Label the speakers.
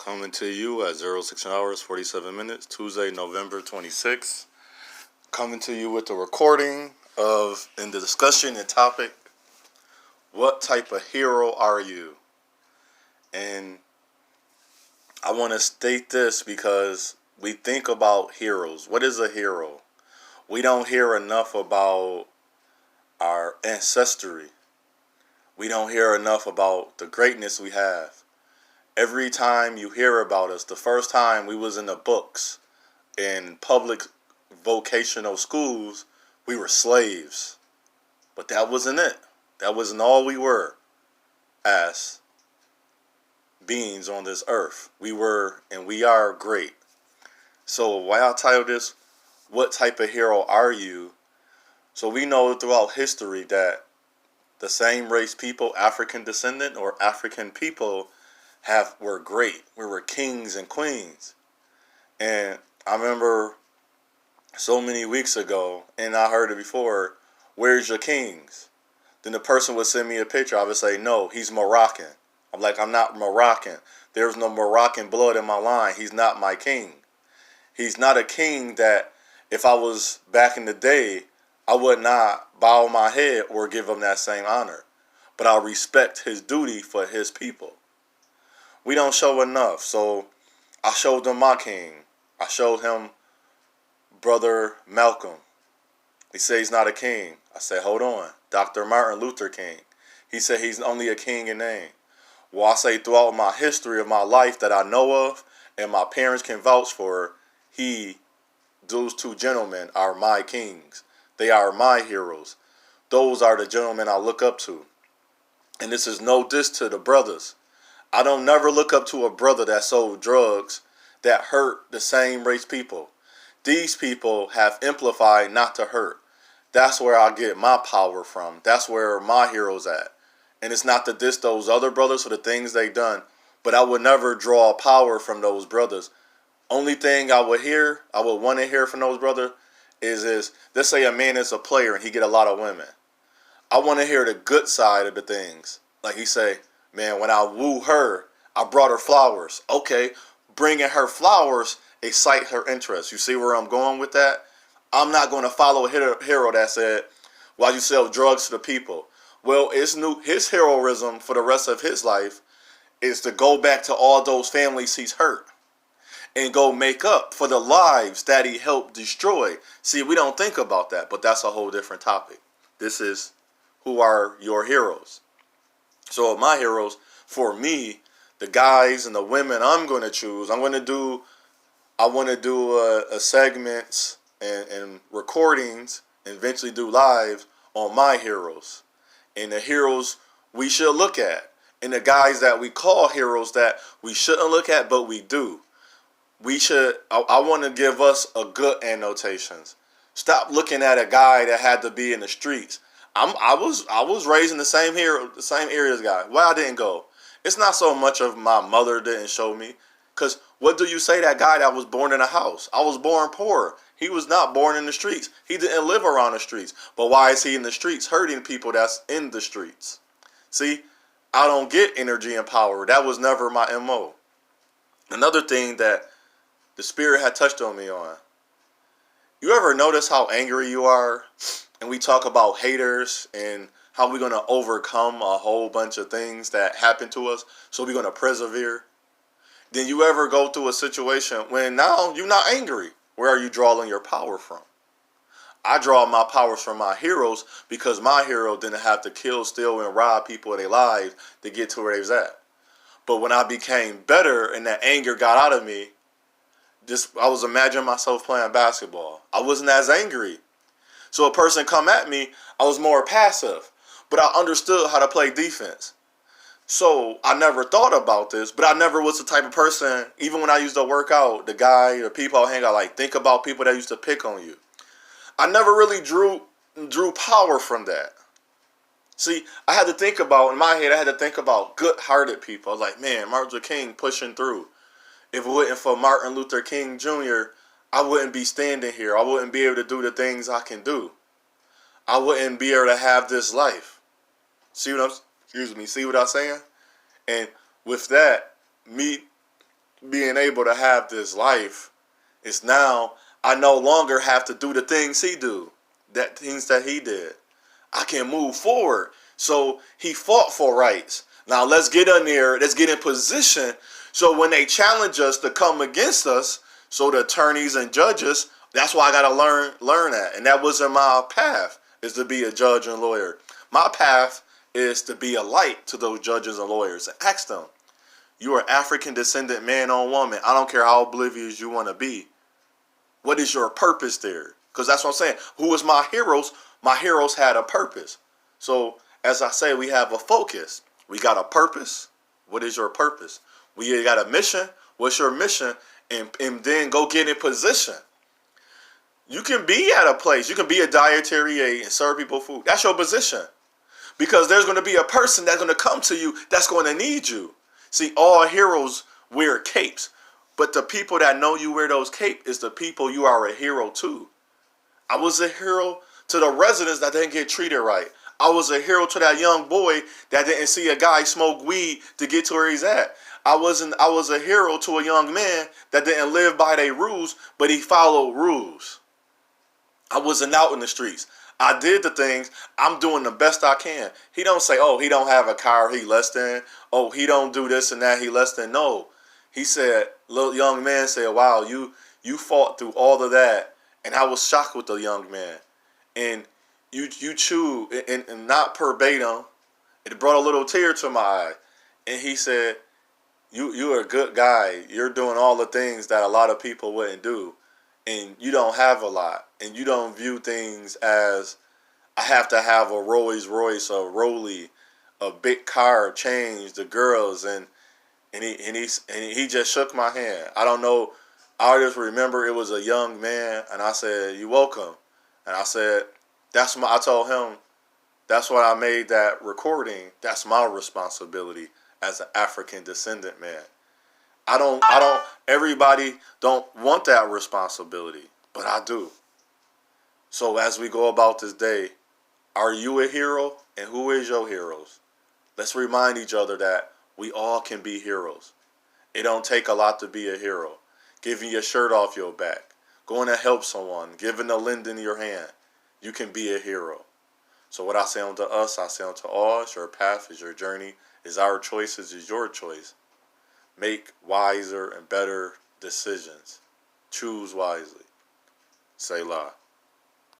Speaker 1: Coming to you at 06 hours 47 minutes, Tuesday, November 26th. Coming to you with the recording of, in the discussion and topic, what type of hero are you? And I want to state this because we think about heroes. What is a hero? We don't hear enough about our ancestry. We don't hear enough about the greatness we have. Every time you hear about us, the first time we was in the books, in public vocational schools, we were slaves. But that wasn't it. That wasn't all we were as beings on this earth. We were and we are great. So why I title this, what type of hero are you? So we know throughout history that the same race people, African descendant or African people, were great. We were kings and queens. And I remember so many weeks ago, and I heard it before, where's your kings? Then the person would send me a picture. I would say, no, he's Moroccan. I'm like, I'm not Moroccan. There's no Moroccan blood in my line. He's not my king. He's not a king that if I was back in the day, I would not bow my head or give him that same honor. But I respect his duty for his people. We don't show enough. So I showed them my king. I showed him Brother Malcolm. He said he's not a king. I said, hold on. Dr. Martin Luther King. He said he's only a king in name. Well, I say throughout my history of my life that I know of and my parents can vouch for, those two gentlemen are my kings. They are my heroes. Those are the gentlemen I look up to. And this is no diss to the brothers. I don't never look up to a brother that sold drugs that hurt the same race people. These people have amplified not to hurt. That's where I get my power from. That's where my heroes at. And it's not to diss those other brothers for the things they done, but I would never draw power from those brothers. Only thing I would want to hear from those brothers is let's say a man is a player and he get a lot of women. I want to hear the good side of the things. Like he say, man, when I woo her, I brought her flowers. Okay, bringing her flowers excite her interest. You see where I'm going with that? I'm not going to follow a hero that said, why you sell drugs to the people? Well, his heroism for the rest of his life is to go back to all those families he's hurt and go make up for the lives that he helped destroy. See, we don't think about that, but that's a whole different topic. This is who are your heroes. So my heroes, for me, the guys and the women I'm going to choose, I want to do a segments and recordings and eventually do live on my heroes and the heroes we should look at and the guys that we call heroes that we shouldn't look at, but we do. I want to give us a good annotations. Stop looking at a guy that had to be in the streets. I was raised in the same area as guy. Why I didn't go? It's not so much of my mother didn't show me. Because what do you say that guy that was born in a house? I was born poor. He was not born in the streets. He didn't live around the streets. But why is he in the streets hurting people that's in the streets? See, I don't get energy and power. That was never my MO. Another thing that the Spirit had touched on me on. You ever notice how angry you are? And we talk about haters and how we're going to overcome a whole bunch of things that happen to us. So we're going to persevere. Then you ever go through a situation when now you're not angry. Where are you drawing your power from? I draw my powers from my heroes because my hero didn't have to kill, steal, and rob people of their lives to get to where they was at. But when I became better and that anger got out of me, I was imagining myself playing basketball. I wasn't as angry. So a person come at me, I was more passive. But I understood how to play defense. So I never thought about this, but I never was the type of person, even when I used to work out, the people I hang out, like think about people that used to pick on you. I never really drew power from that. See, in my head, I had to think about good-hearted people. I was like, man, Martin Luther King pushing through. If it wasn't for Martin Luther King Jr., I wouldn't be standing here. I wouldn't be able to do the things I can do. I wouldn't be able to have this life. See what I'm saying? And with that, being able to have this life is now I no longer have to do the things he do, that things that he did. I can move forward. So he fought for rights. Now let's get in there. Let's get in position. So when they challenge us to come against us, so the attorneys and judges, that's why I got to learn that. And that wasn't my path, is to be a judge and lawyer. My path is to be a light to those judges and lawyers and ask them, you are African descendant man or woman. I don't care how oblivious you want to be. What is your purpose there? Because that's what I'm saying. Who was my heroes? My heroes had a purpose. So as I say, we have a focus. We got a purpose. What is your purpose? We got a mission. What's your mission? And then go get in position. You can be at a place. You can be a dietary aid and serve people food. That's your position. Because there's going to be a person that's going to come to you that's going to need you. See, all heroes wear capes. But the people that know you wear those capes is the people you are a hero to. I was a hero to the residents that didn't get treated right. I was a hero to that young boy that didn't see a guy smoke weed to get to where he's at. I was a hero to a young man that didn't live by their rules, but he followed rules. I wasn't out in the streets. I did the things. I'm doing the best I can. He don't say, oh, he don't have a car, he less than. Oh, he don't do this and that, he less than. No. He said, little young man said, wow, you fought through all of that. And I was shocked with the young man. And you chewed, and not verbatim, it brought a little tear to my eye. And he said, you're a good guy. You're doing all the things that a lot of people wouldn't do. And you don't have a lot. And you don't view things as, I have to have a Rolls Royce, a Rollie, a big car, change, the girls. And he just shook my hand. I don't know. I just remember it was a young man. And I said, you welcome. And I said, I told him, that's why I made that recording. That's my responsibility as an African descendant man. Everybody don't want that responsibility, but I do. So as we go about this day, are you a hero? And who is your heroes? Let's remind each other that we all can be heroes. It don't take a lot to be a hero. Giving your shirt off your back, going to help someone, giving a lend in your hand. You can be a hero. So what I say unto us, I say unto all, it's your path, is your journey, is our choices, is your choice. Make wiser and better decisions. Choose wisely. Selah.